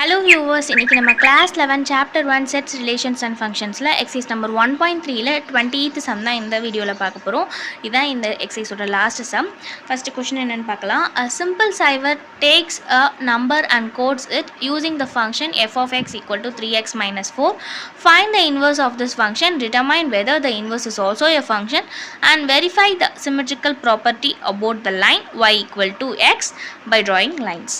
Hello viewers, இன்னைக்கு நம்ம class 11 chapter 1 sets relations and functionsல exercise number 1.3ல 20th sum தான் இந்த வீடியோல பார்க்க போறோம். இதான் இந்த exercise ஓட last sum. First question என்னன்னு பார்க்கலாம். A simple cipher takes a number and codes it using the function f of x equal to 3x minus 4. Find the inverse of this function, determine whether the inverse is also a function and verify the symmetrical property about the line y equal to x by drawing lines.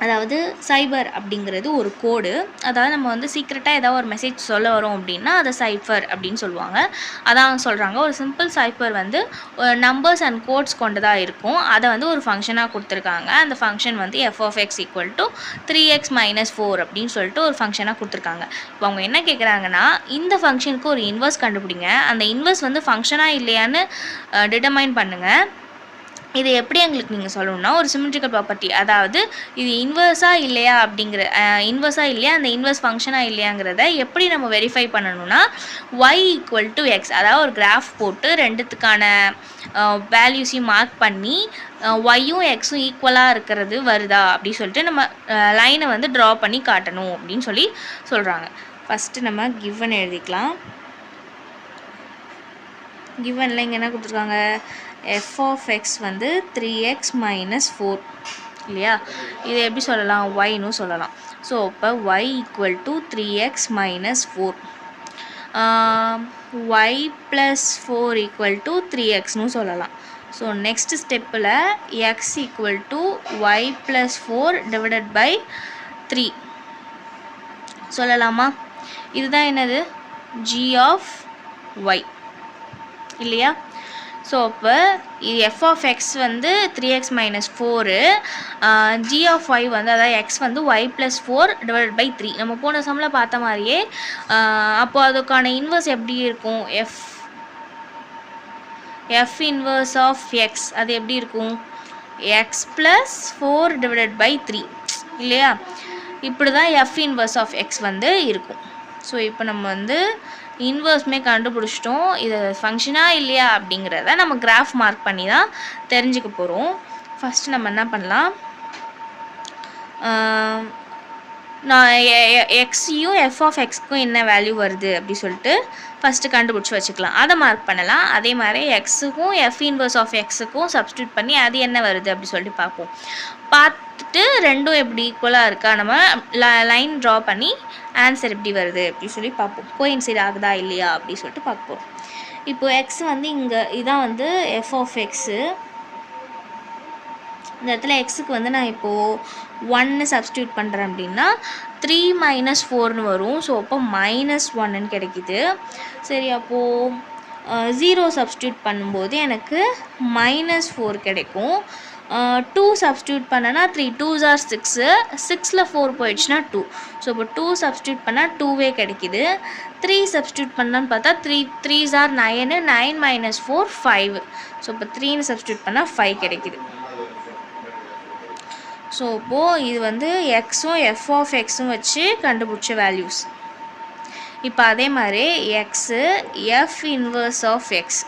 அதாவது சைபர் அப்படிங்கிறது ஒரு கோடு. அதாவது நம்ம வந்து சீக்ரெட்டாக ஏதாவது ஒரு message சொல்ல வரோம் அப்படின்னா அதை சைஃபர் அப்படின்னு சொல்லுவாங்க. அதான் சொல்கிறாங்க, ஒரு சிம்பிள் சைஃபர் வந்து நம்பர்ஸ் அண்ட் கோட்ஸ் கொண்டதாக இருக்கும். அதை வந்து ஒரு ஃபங்க்ஷனாக கொடுத்துருக்காங்க. அந்த ஃபங்க்ஷன் வந்து f of x equal to 3x minus 4 அப்படின்னு சொல்லிட்டு ஒரு ஃபங்க்ஷனாக கொடுத்துருக்காங்க. இப்போ அவங்க என்ன கேட்குறாங்கன்னா, இந்த ஃபங்க்ஷனுக்கு ஒரு இன்வர்ஸ் கண்டுபிடிங்க, அந்த இன்வர்ஸ் வந்து ஃபங்க்ஷனாக இல்லையான்னு டிட்டர்மைன் பண்ணுங்கள். இது எப்படி எங்களுக்கு நீங்கள் சொல்லணும்னா, ஒரு சிமெட்ரிக்கல் ப்ராப்பர்ட்டி, அதாவது இது இன்வர்ஸாக இல்லையா அப்படிங்கிற இன்வர்ஸாக இல்லையா அந்த இன்வர்ஸ் ஃபங்க்ஷனாக இல்லையாங்கிறத எப்படி நம்ம வெரிஃபை பண்ணணும்னா, y ஈக்குவல் டு எக்ஸ், அதாவது ஒரு கிராஃப் போட்டு ரெண்டுத்துக்கான வேல்யூஸையும் மார்க் பண்ணி ஒய்யும் எக்ஸும் ஈக்குவலாக இருக்கிறது வருதா அப்படின்னு சொல்லிட்டு நம்ம லைனை வந்து ட்ரா பண்ணி காட்டணும் அப்படின்னு சொல்லி சொல்கிறாங்க. ஃபஸ்ட்டு நம்ம கிவன் எழுதிக்கலாம். கிவனில் இங்கே என்ன கொடுத்துருக்காங்க, f of x வந்து 3x minus 4 இல்லையா, இதை எப்படி சொல்லலாம், yன்னு சொல்லலாம். ஸோ இப்போ y equal to 3x minus 4, y plus 4 equal to 3xன்னு சொல்லலாம். ஸோ நெக்ஸ்ட் ஸ்டெப்பில் x equal to y plus 4 divided by 3 சொல்லலாமா. இதுதான் என்னது, g of y இல்லையா. ஸோ இப்போ எஃப் ஆஃப் எக்ஸ் வந்து 3x minus 4, G of Y வந்து அதாவது எக்ஸ் வந்து ஒய் ப்ளஸ் 4 டிவைட் பை 3. நம்ம போன சம்மில் பார்த்த மாதிரியே அப்போது அதுக்கான இன்வர்ஸ் எப்படி இருக்கும், எஃப் இன்வர்ஸ் ஆஃப் எக்ஸ் அது எப்படி இருக்கும், எக்ஸ் ப்ளஸ் 4 டிவைடட் பை 3 இல்லையா. இப்படி தான் எஃப் இன்வர்ஸ் ஆஃப் எக்ஸ் வந்து இருக்கும். ஸோ இப்போ நம்ம வந்து இன்வர்ஸ்மே கண்டுபிடிச்சிட்டோம். இது ஃபங்க்ஷனாக இல்லையா அப்படிங்கிறத நம்ம கிராஃப் மார்க் பண்ணி தான் தெரிஞ்சுக்க போகிறோம். ஃபஸ்ட்டு நம்ம என்ன பண்ணலாம், நான் எக்ஸையும் எஃப் ஆஃப் எக்ஸ்க்கும் என்ன வேல்யூ வருது அப்படி சொல்லிட்டு ஃபஸ்ட்டு கண்டுபிடிச்சி வச்சுக்கலாம், அதை மார்க் பண்ணலாம். அதே மாதிரி எக்ஸுக்கும் எஃப் இன்வர்ஸ் ஆஃப் எக்ஸுக்கும் சப்ஸ்டியூட் பண்ணி அது என்ன வருது அப்படி சொல்லிட்டு பார்ப்போம். பார்த்துட்டு ரெண்டும் எப்படி ஈக்குவலாக இருக்கா நம்ம லைன் ட்ரா பண்ணி ஆன்சர் எப்படி வருது அப்படி சொல்லி பார்ப்போம், கோயின்சைட் ஆகுதா இல்லையா அப்படி சொல்லிட்டு பார்ப்போம். இப்போது எக்ஸ் வந்து இங்கே இதான் வந்து எஃப் ஆஃப் எக்ஸு. இந்த இடத்துல எக்ஸுக்கு வந்து நான் இப்போது 1 சப்ஸ்டியூட் பண்ணுறேன் அப்படின்னா 3 மைனஸ் 4ன்னு வரும். ஸோ அப்போ மைனஸ் 1ன்னு கிடைக்கிது. சரி, அப்போது 0 சப்ஸ்டியூட் பண்ணும்போது எனக்கு மைனஸ் 4 கிடைக்கும். 2 சப்ஸ்டியூட் பண்ணனா 3 2s are 6, 6ல் 4 போயிடுச்சுன்னா 2. ஸோ இப்போ 2 சப்ஸ்டியூட் பண்ணால் 2வே கிடைக்கிது. 3 சப்ஸ்டியூட் பண்ணான்னு பார்த்தா 3s are 9, 9 மைனஸ் 4 5. ஸோ இப்போ 3ன்னு சப்ஸ்டியூட் பண்ணால் 5 கிடைக்கிது. ஸோ இப்போது இது வந்து எக்ஸும் எஃப் ஆஃப் எக்ஸும் வச்சு கண்டுபிடிச்ச வேல்யூஸ். இப்போ அதே மாதிரி x f inverse of x,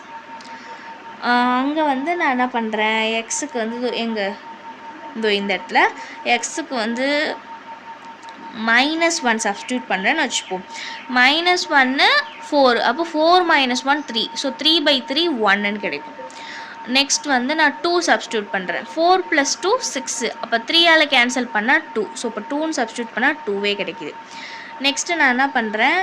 அங்கே வந்து நான் என்ன பண்ணுறேன், எக்ஸுக்கு வந்து எங்கே இந்த இடத்துல எக்ஸுக்கு வந்து மைனஸ் 1 சப்ஸ்டியூட் பண்ணுறேன்னு வச்சுப்போம். மைனஸ் 1 4, அப்போ 4 மைனஸ் 1 3. ஸோ 3/3 1ன்னு கிடைக்கும். நெக்ஸ்ட் வந்து நான் 2 சப்ஸ்டியூட் பண்ணுறேன். 4 + 2 6, அப்போ 3ஆல் கேன்சல் பண்ணால் 2. ஸோ இப்போ 2ன்னு சப்ஸ்டியூட் பண்ணால் 2வே கிடைக்கிது. நெக்ஸ்ட்டு நான் என்ன பண்ணுறேன்,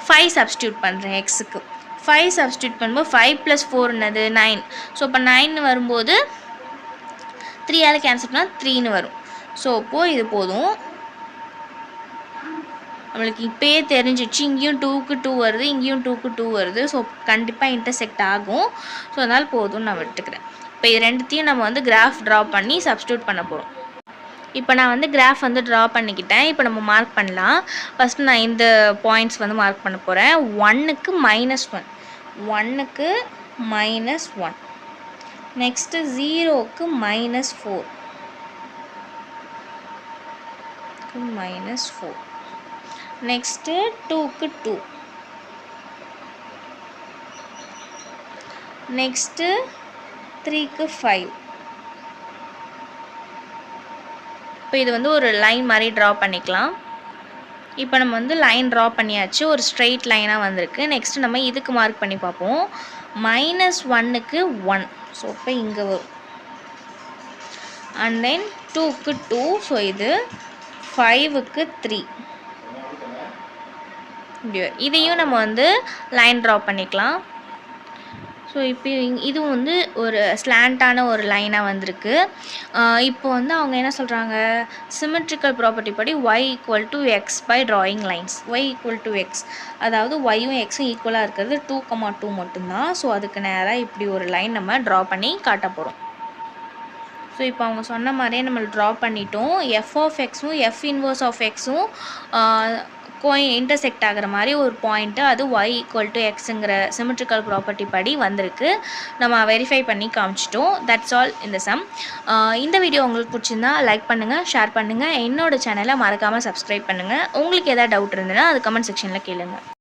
5 சப்ஸ்டியூட் பண்ணுறேன் எக்ஸுக்கு. 5 சப்ஸ்டியூட் பண்ணும்போது 5 + 4 என்னது 9. ஸோ இப்போ 9 வரும்போது 3ஆல் கேன்சல் பண்ணால் 3ன்னு வரும். ஸோ இப்போது இது போதும், நம்மளுக்கு இப்போயே தெரிஞ்சிச்சு. இங்கேயும் 2க்கு 2 வருது, இங்கேயும் 2க்கு 2 வருது. ஸோ கண்டிப்பாக இன்டர்செக்ட் ஆகும். ஸோ அதனால் போதும்னு நான் விட்டுக்கிறேன். இப்போ இது ரெண்டுத்தையும் நம்ம வந்து கிராஃப் ட்ரா பண்ணி சப்ஸ்டியூட் பண்ண போகிறோம். இப்போ நான் வந்து கிராஃப் வந்து ட்ரா பண்ணிக்கிட்டேன். இப்போ நம்ம மார்க் பண்ணலாம். ஃபஸ்ட்டு நான் இந்த பாயிண்ட்ஸ் வந்து மார்க் பண்ண போகிறேன். 1க்கு -1, 1க்கு -1, நெக்ஸ்ட்டு 0க்கு -4, -4, நெக்ஸ்ட்டு 2க்கு 2, நெக்ஸ்ட்டு 3க்கு 5, இப்போ இது வந்து ஒரு லைன் மாதிரி ட்ரா பண்ணிக்கலாம். இப்போ நம்ம வந்து லைன் ட்ரா பண்ணியாச்சு, ஒரு ஸ்ட்ரெயிட் லைனாக வந்திருக்கு. நெக்ஸ்ட்டு நம்ம இதுக்கு மார்க் பண்ணி பார்ப்போம். -1க்கு 1, ஸோ இப்போ இங்கே வரும். அண்ட் தென் 2க்கு 2, ஸோ இது 5க்கு 3. இதையும் நம்ம வந்து லைன் ட்ரா பண்ணிக்கலாம். ஸோ இப்போ இதுவும் வந்து ஒரு ஸ்லாண்டான ஒரு லைனாக வந்திருக்கு. இப்போ வந்து அவங்க என்ன சொல்கிறாங்க, சிமெட்ரிக்கல் ப்ராப்பர்ட்டி படி y = x by drawing lines. y = x, அதாவது ஒய்யும் எக்ஸும் ஈக்குவலாக இருக்கிறது 2,2 மட்டும்தான். ஸோ அதுக்கு நேராக இப்படி ஒரு லைன் நம்ம ட்ரா பண்ணி காட்ட போகிறோம். ஸோ இப்போ அவங்க சொன்ன மாதிரியே நம்ம ட்ரா பண்ணிட்டோம். f(x)ம் f(−x)ம் இன்டர்செக்ட் ஆகிற மாதிரி ஒரு பாயிண்ட்டு, அது y = xங்கிற சிமெட்ரிக்கல் ப்ராப்பர்ட்டி படி வந்திருக்கு. நம்ம வெரிஃபை பண்ணி காமிச்சிட்டோம். தட்ஸ் ஆல் இந்த சம். இந்த வீடியோ உங்களுக்கு பிடிச்சிருந்தா லைக் பண்ணுங்கள், ஷேர் பண்ணுங்கள், என்னோடய சேனலை மறக்காமல் சப்ஸ்கிரைப் பண்ணுங்கள். உங்களுக்கு எதாவது டவுட் இருந்ததுன்னா அது கமெண்ட் செக்ஷனில் கேளுங்கள்.